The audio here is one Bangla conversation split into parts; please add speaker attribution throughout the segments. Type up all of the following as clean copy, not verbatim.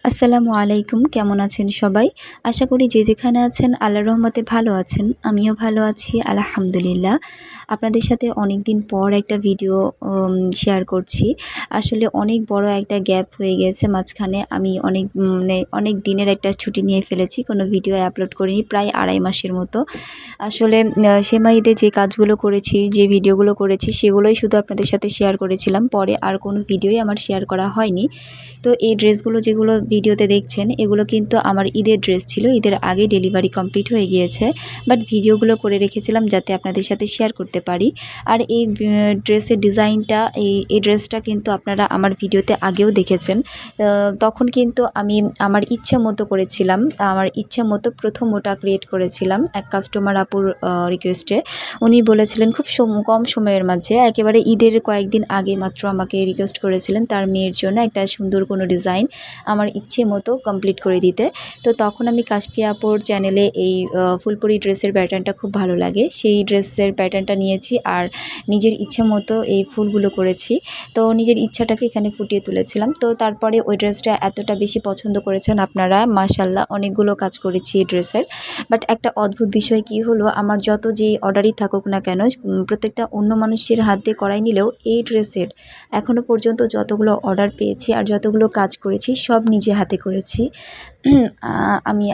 Speaker 1: আসসালামু আলাইকুম। কেমন আছেন সবাই? আশা করি যে যেখানে আছেন আল্লাহর রহমতে ভালো আছেন। আমিও ভালো আছি আলহামদুলিল্লাহ। আপনাদের সাথে অনেকদিন পর একটা ভিডিও শেয়ার করছি। আসলে অনেক বড় একটা গ্যাপ হয়ে গিয়েছে মাঝখানে। আমি অনেক দিনের একটা ছুটি নিয়ে ফেলেছি। কোনো ভিডিও আপলোড করিনি প্রায় ২.৫ মাসের মতো। আসলে সেমাই ঈদে যে কাজগুলো করেছি, যে ভিডিওগুলো করেছি সেগুলোই শুধু আপনাদের সাথে শেয়ার করেছিলাম। পরে আর কোনো ভিডিওই আমার শেয়ার করা হয়নি। তো এই ড্রেসগুলো যেগুলো ভিডিওতে দেখছেন এগুলো কিন্তু আমার ঈদের ড্রেস ছিল। ঈদের আগেই ডেলিভারি কমপ্লিট হয়ে গিয়েছে। বাট ভিডিওগুলো করে রেখেছিলাম যাতে আপনাদের সাথে শেয়ার করতে পারি। আর এই ড্রেসের ডিজাইনটা এই ড্রেসটা কিন্তু আপনারা আমার ভিডিওতে আগেও দেখেছেন। তখন কিন্তু আমি আমার ইচ্ছা মতো করেছিলাম। আমার ইচ্ছা মতো প্রথম ওটা ক্রিয়েট করেছিলাম এক কাস্টমার আপুর রিকোয়েস্টে। উনি বলেছিলেন খুব কম সময়ের মাঝে একেবারে ঈদের কয়েকদিন আগে মাত্র আমাকে রিকোয়েস্ট করেছিলেন তার মেয়ের জন্য একটা সুন্দর কোনো ডিজাইন আমার ইচ্ছে মতো কমপ্লিট করে দিতে। তো তখন আমি কাশফিয়া আপুর চ্যানেলে এই ফুলপুরি ড্রেসের প্যাটার্নটা খুব ভালো লাগে। সেই ড্রেসের প্যাটার্নটা নিয়েছি আর নিজের ইচ্ছে মতো এই ফুলগুলো করেছি। তো নিজের ইচ্ছাটাকে এখানে ফুটিয়ে তুলেছিলাম। তো তারপরে ওই ড্রেসটা এতটা বেশি পছন্দ করেছেন আপনারা, মাশাআল্লাহ অনেকগুলো কাজ করেছি এই ড্রেসের। বাট একটা অদ্ভুত বিষয় কি হলো, আমার যত যেই অর্ডারই থাকুক না কেন প্রত্যেকটা অন্য মানুষের হাত দিয়ে করাই নিলেও এই ড্রেসের এখনও পর্যন্ত যতগুলো অর্ডার পেয়েছি আর যতগুলো কাজ করেছি সব নিজে হাতে করেছি। আমি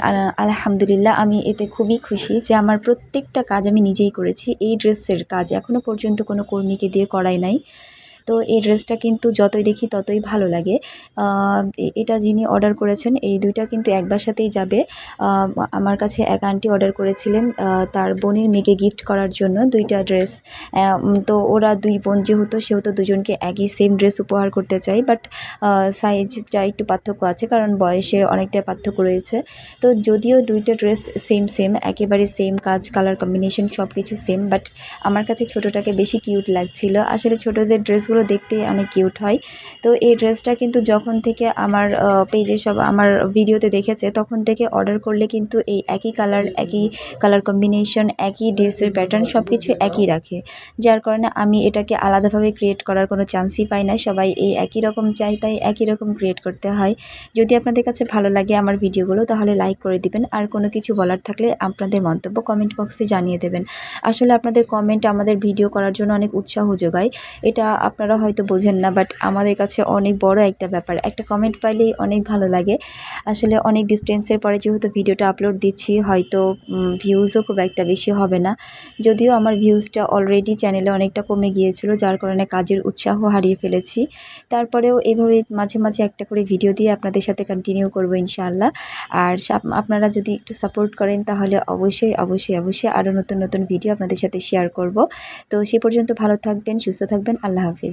Speaker 1: আলহামদুলিল্লাহ আমি এতে খুবই খুশি যে আমার প্রত্যেকটা কাজ আমি নিজেই করেছি। এই ড্রেসের কাজ এখনও পর্যন্ত কোনো কর্মীকে দিয়ে করাই নাই। তো এই ড্রেসটা কিন্তু যতই দেখি ততই ভালো লাগে। এটা যিনি অর্ডার করেছেন এই ২টা কিন্তু এক বাসাতেই যাবে। আমার কাছে এক আন্টি অর্ডার করেছিলেন তার বোনের মেয়েকে গিফট করার জন্য ২টা ড্রেস। তো ওরা ২ বোন সেহেতু দুজনকে একই সেম ড্রেস উপহার করতে চাই। বাট সাইজটা একটু পার্থক্য আছে কারণ বয়সে অনেকটাই পার্থক্য রয়েছে। তো যদিও ২টা ড্রেস সেম একেবারে সেম কাজ, কালার কম্বিনেশন সব কিছু সেম, বাট আমার কাছে ছোটোটাকে বেশি কিউট লাগছিল। আসলে ছোটোদের ড্রেসগুলো দেখতে অনেক কিউট হয়। তো এই ড্রেসটা কিন্তু যখন থেকে আমার পেজে সব আমার ভিডিওতে দেখেছে তখন থেকে অর্ডার করলে কিন্তু এই একই কালার কম্বিনেশন, একই ড্রেসের প্যাটার্ন সব কিছু একই রাখে। যার কারণে আমি এটাকে আলাদাভাবে ক্রিয়েট করার কোনো চান্সই পাই না। সবাই এই একই রকম চায় তাই একই রকম ক্রিয়েট করতে হয়। যদি আপনাদের কাছে ভালো লাগে আমার ভিডিওগুলো তাহলে লাইক করে দিবেন। আর কোনো কিছু বলার থাকলে আপনাদের মন্তব্য কমেন্ট বক্সে জানিয়ে দেবেন। আসলে আপনাদের কমেন্ট আমাদের ভিডিও করার জন্য অনেক উৎসাহ যোগায়। এটা আপনারা হয়তো বোঝেন না, বাট আমাদের কাছে অনেক বড় একটা ব্যাপার। একটা কমেন্ট পাইলেই অনেক ভালো লাগে। আসলে অনেক ডিস্টেন্সের পরে যেহেতু ভিডিওটা আপলোড দিচ্ছি হয়তো ভিউজও খুব একটা বেশি হবে না। যদিও আমার ভিউজটা অলরেডি চ্যানেলে অনেকটা কমে গিয়েছিল যার কারণে কাজের উৎসাহ হারিয়ে ফেলেছি। তারপরেও এভাবে মাঝে একটা করে ভিডিও দিয়ে আপনাদের সাথে কন্টিনিউ করব ইনশাআল্লাহ। আর আপনারা যদি একটু সাপোর্ট করেন তাহলে অবশ্যই আরও নতুন ভিডিও আপনাদের সাথে শেয়ার করব। তো সে পর্যন্ত ভালো থাকবেন, সুস্থ থাকবেন। আল্লাহ হাফেজ।